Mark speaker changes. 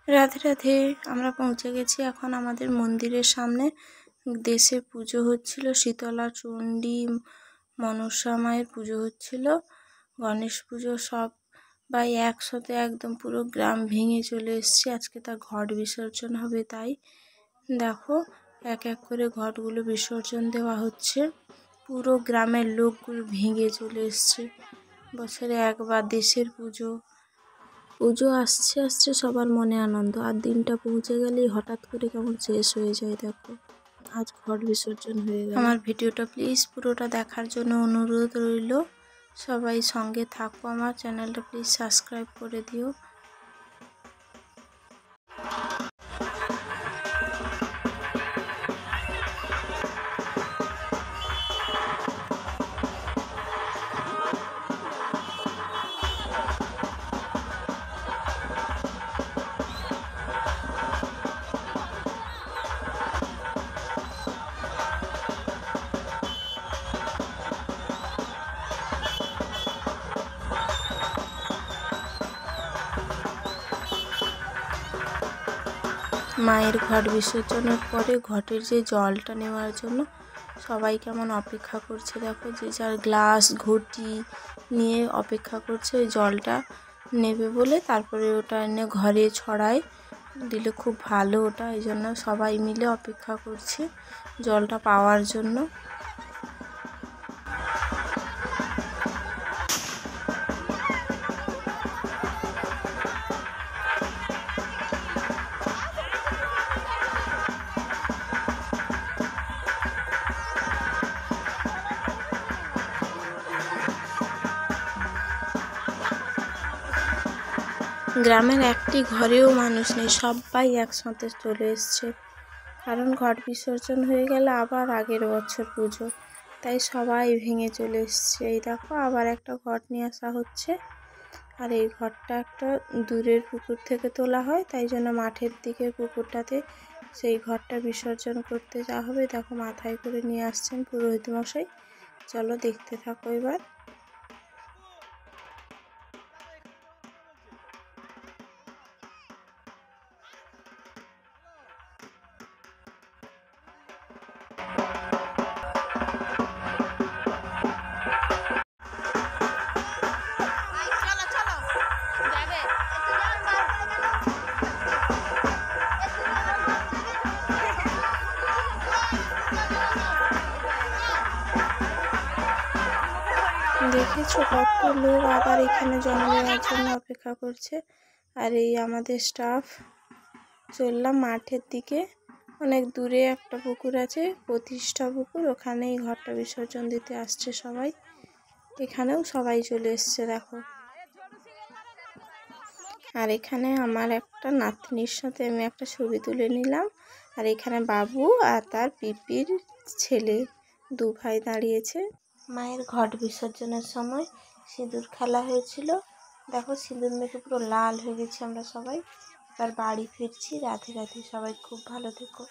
Speaker 1: রাধে রাধে। আমরা পৌঁছে গেছি এখন আমাদের মন্দিরের সামনে। দেশে পুজো হচ্ছিল, শীতলা চণ্ডী মনসা মায়ের পুজো হচ্ছিল, গণেশ পুজো। সবাই একসাথে একদম পুরো গ্রাম ভেঙে চলে এসছে। আজকে তার ঘট বিসর্জন হবে, তাই দেখো এক এক করে ঘটগুলো বিসর্জন দেওয়া হচ্ছে। পুরো গ্রামের লোকগুলো ভেঙে চলে এসছে। বছরে একবার দেশের পুজো আসছে আসছে, সবার মনে আনন্দ। আর দিনটা পৌঁছে গেলেই হঠাৎ করে কেমন শেষ হয়ে যায়। দেখো আজ ঘট বিসর্জন হয়ে গেল। আমার ভিডিওটা প্লিজ পুরোটা দেখার জন্য অনুরোধ রইল। সবাই সঙ্গে থাকো, আমার চ্যানেলটা প্লিজ সাবস্ক্রাইব করে দিও। মায়ের ঘট বিসর্জনের পরে ঘটের যে জলটা নেওয়ার জন্য সবাই কেমন অপেক্ষা করছে। দেখো যে যার গ্লাস ঘটি নিয়ে অপেক্ষা করছে ওই জলটা নেবে বলে। তারপরে ওটা এনে ঘরে ছড়ায় দিলে খুব ভালো ওটা, এই জন্য সবাই মিলে অপেক্ষা করছে জলটা পাওয়ার জন্য। গ্রামের একটি ঘরেও মানুষ নেই, সবাই একসাথে চলে এসছে। কারণ ঘট বিসর্জন হয়ে গেলে আবার আগের বছর পুজো, তাই সবাই ভেঙে চলে এসছে। এই দেখো আবার একটা ঘট নিয়ে আসা হচ্ছে। আর এই ঘরটা একটা দূরের পুকুর থেকে তোলা হয়, তাই জন্য মাঠের দিকের পুকুরটাতে সেই ঘরটা বিসর্জন করতে যাওয়া হবে। দেখো মাথায় করে নিয়ে আসছেন পুরোহিত মশাই। চলো দেখতে থাকো এবার। দেখেছো কত লোক আবার এখানে জল নেওয়ার জন্য অপেক্ষা করছে। আর এই আমাদের স্টাফ। চললাম মাঠের দিকে, অনেক দূরে একটা পুকুর আছে, প্রতিষ্ঠা পুকুর, ওখানেই ঘরটা বিসর্জন দিতে আসছে সবাই। এখানেও সবাই চলে এসছে দেখো। আর এখানে আমার একটা নাতনির সাথে আমি একটা ছবি তুলে নিলাম। আর এখানে বাবু আর তার পিপির ছেলে, দু ভাই দাঁড়িয়েছে। মায়ের ঘট বিসর্জনের সময় সিঁদুর খেলা হয়েছিল। দেখো সিঁদুর মেখে পুরো লাল হয়ে গেছি আমরা সবাই। এবার বাড়ি ফিরছি। রাধে রাধে, সবাই খুব ভালো থেকো।